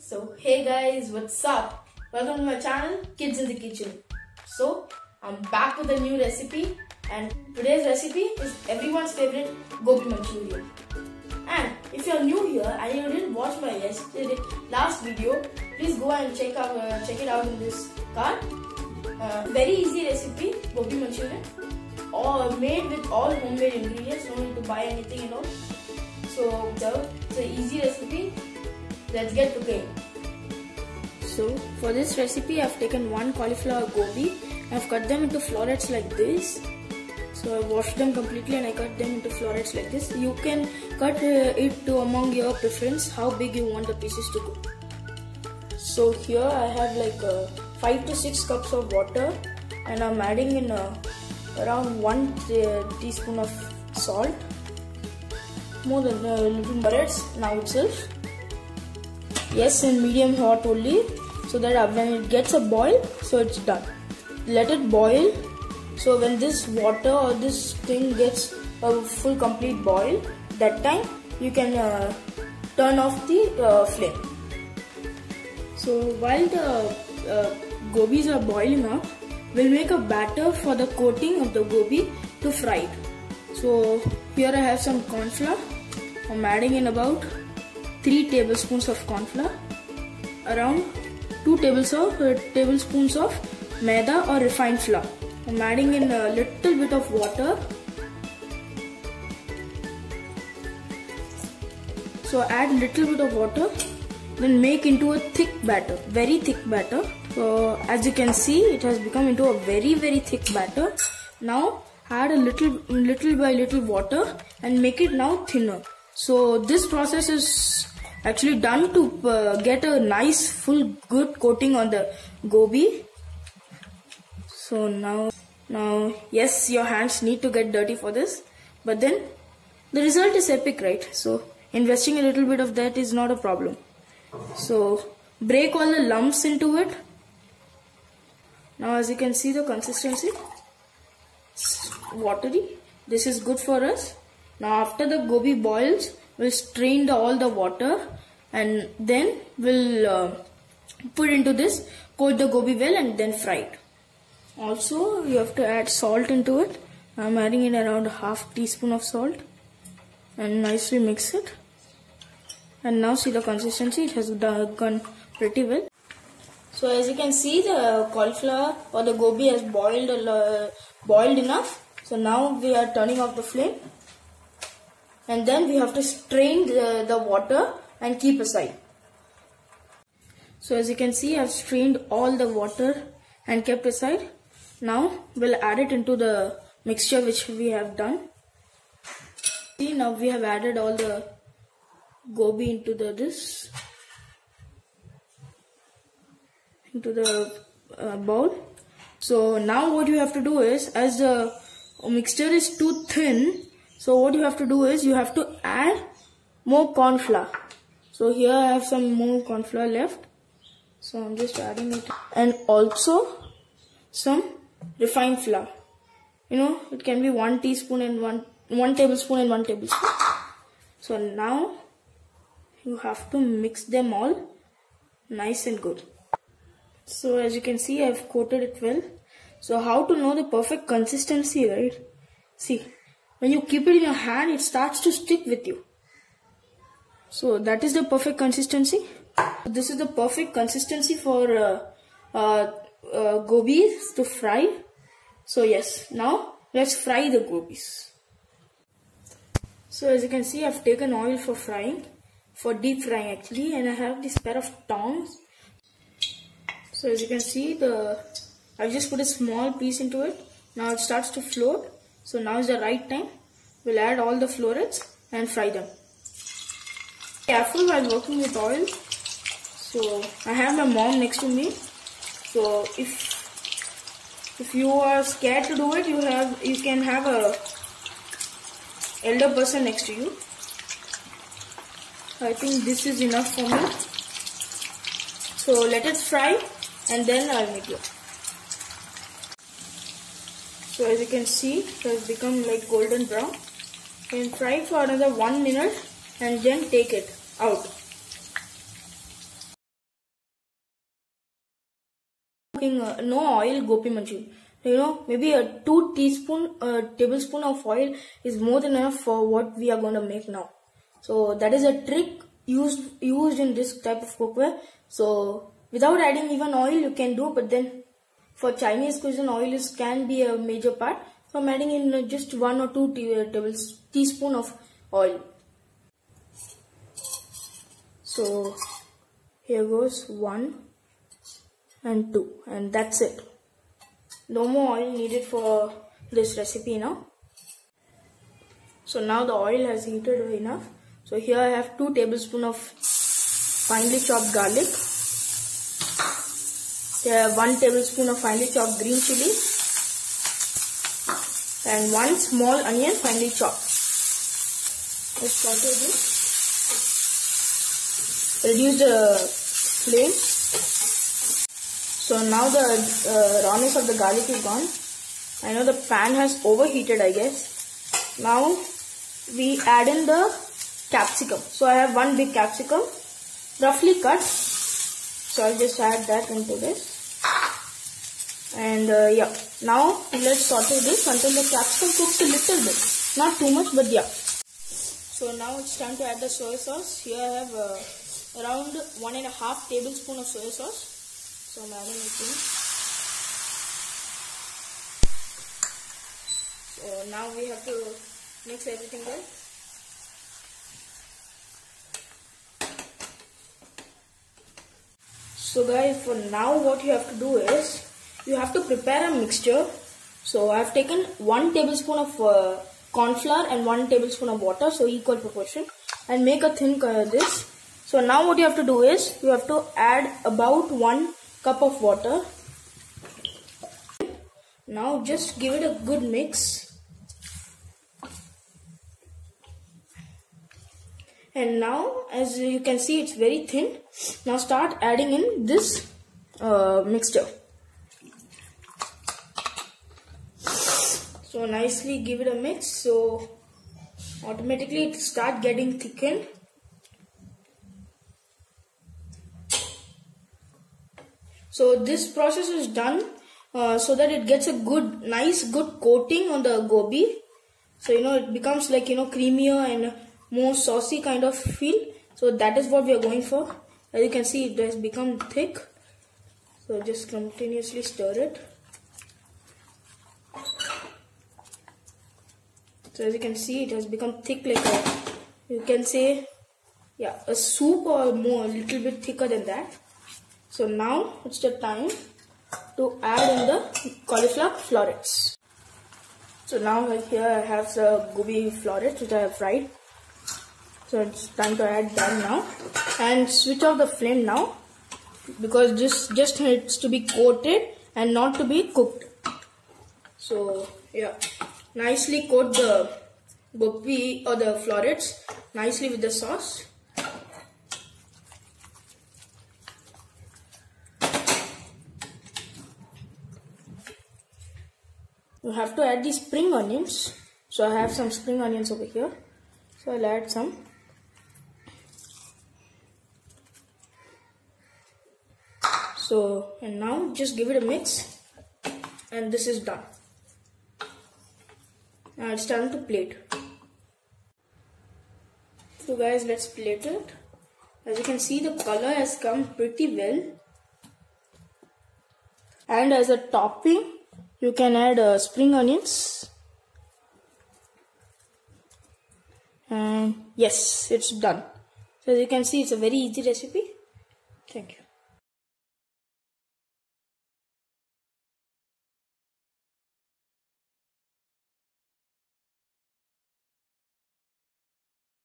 So hey guys, what's up? Welcome to my channel Kids in the Kitchen. So I'm back with a new recipe, and today's recipe is everyone's favorite gobi manchurian. And if you're new here and you didn't watch my last video, please go and check it out in this card. Very easy recipe, gobi manchurian, all made with all homemade ingredients. No need to buy anything and all. So it's an easy recipe. Let's get cooking. So for this recipe, I've taken one cauliflower gobi. I've cut them into florets like this. So I washed them completely and I cut them into florets like this. You can cut it to among your preference, how big you want the pieces to go. So here I have like 5 to 6 cups of water, and I'm adding in around 1 teaspoon of salt, more than a little carrots now itself. Yes, in medium hot only, so that when it gets a boil, so it's done. Let it boil. So when this water or this thing gets a full complete boil, that time you can turn off the flame. So while the gobis are boiling up, we'll make a batter for the coating of the gobi to fry it. So here I have some corn flour. I'm adding in about 3 tablespoons of corn flour, around 2 tablespoons of maida or refined flour. I'm adding in a little bit of water. So add little bit of water, then make into a thick batter, very thick batter. So as you can see, it has become into a very thick batter. Now add a little by little water and make it now thinner. So this process is actually done to get a nice full good coating on the gobi. So now yes, your hands need to get dirty for this, but then the result is epic, right? So investing a little bit of that is not a problem. So break all the lumps into it. Now as you can see, the consistency is watery. This is good for us. Now after the gobi boils, we'll strain all the water, and then we'll put into this, coat the gobi well, and then fry it. Also you have to add salt into it. I'm adding in around ½ teaspoon of salt and nicely mix it. And now see the consistency, it has gone pretty well. So as you can see, the cauliflower or the gobi has boiled enough. So now we are turning off the flame, and then we have to strain the water and keep aside. So as you can see, I've strained all the water and kept aside. Now we'll add it into the mixture which we have done. See, now we have added all the gobi into the bowl. So now what you have to do is, as the mixture is too thin, so what you have to do is you have to add more corn flour. So here I have some more corn flour left, so I'm just adding it, and also some refined flour. You know, it can be 1 teaspoon and 1 tablespoon and 1 tablespoon. So now you have to mix them all nice and good. So as you can see, I've coated it well. So how to know the perfect consistency, right? See, when you keep it in your hand, it starts to stick with you. So that is the perfect consistency. This is the perfect consistency for gobis to fry. So yes, now let's fry the gobis. So as you can see, I've taken oil for frying, for deep frying actually, and I have this pair of tongs. So as you can see, I've just put a small piece into it. Now it starts to float. So now is the right time. We'll add all the florets and fry them. Careful while working with oil. So I have my mom next to me. So if you are scared to do it, you can have a elder person next to you. I think this is enough for me. So let it fry, and then I'll meet you. So as you can see, it has become like golden brown. You can fry for another 1 minute and then take it out. no oil gobi manchurian. Maybe a 2 tablespoon of oil is more than enough for what we are going to make now. So that is a trick used in this type of cookware. So without adding even oil you can do, but then for Chinese cuisine oil can be a major part. So I'm adding in just 1 or 2 teaspoon of oil. So here goes 1 and 2, and that's it. No more oil needed for this recipe now. So now the oil has heated enough. So here I have 2 tablespoons of finely chopped garlic. Here 1 tablespoon of finely chopped green chili. And 1 small onion finely chopped. Let's saute this. Reduce the flame. So now the rawness of the garlic is gone. I know the pan has overheated, I guess. Now we add in the capsicum. So I have 1 big capsicum, roughly cut. So I'll just add that into this. And yeah, now let's saute this until the capsicum cooks a little bit. Not too much, but yeah. So now it's time to add the soy sauce. Here I have around 1.5 tablespoons of soy sauce. So I'm adding it in. So now we have to mix everything well. So guys, for now what you have to do is, you have to prepare a mixture. So I have taken 1 tablespoon of corn flour and 1 tablespoon of water, so equal proportion, and make a thin this. So now what you have to do is, you have to add about 1 cup of water. Now just give it a good mix. And now as you can see, it's very thin. Now start adding in this mixture. So nicely give it a mix. So automatically it start getting thickened. So this process is done so that it gets a nice good coating on the gobi. So it becomes like creamier and more saucy kind of feel. So that is what we are going for. As you can see, it has become thick. So just continuously stir it. So as you can see, it has become thick, like you can say, yeah, a soup or more, a little bit thicker than that. So now it's the time to add in the cauliflower florets. So now here I have the gobi florets which I have fried. So it's time to add that now, and switch off the flame now, because this just needs to be coated and not to be cooked. So yeah, nicely coat the gobi or the florets nicely with the sauce. You have to add the spring onions. So I have some spring onions over here. So I'll add some. So, and now just give it a mix, and this is done. Now it's time to plate. So guys, let's plate it. As you can see, the color has come pretty well. And as a topping, you can add spring onions. And yes, it's done. So as you can see, it's a very easy recipe. Thank you.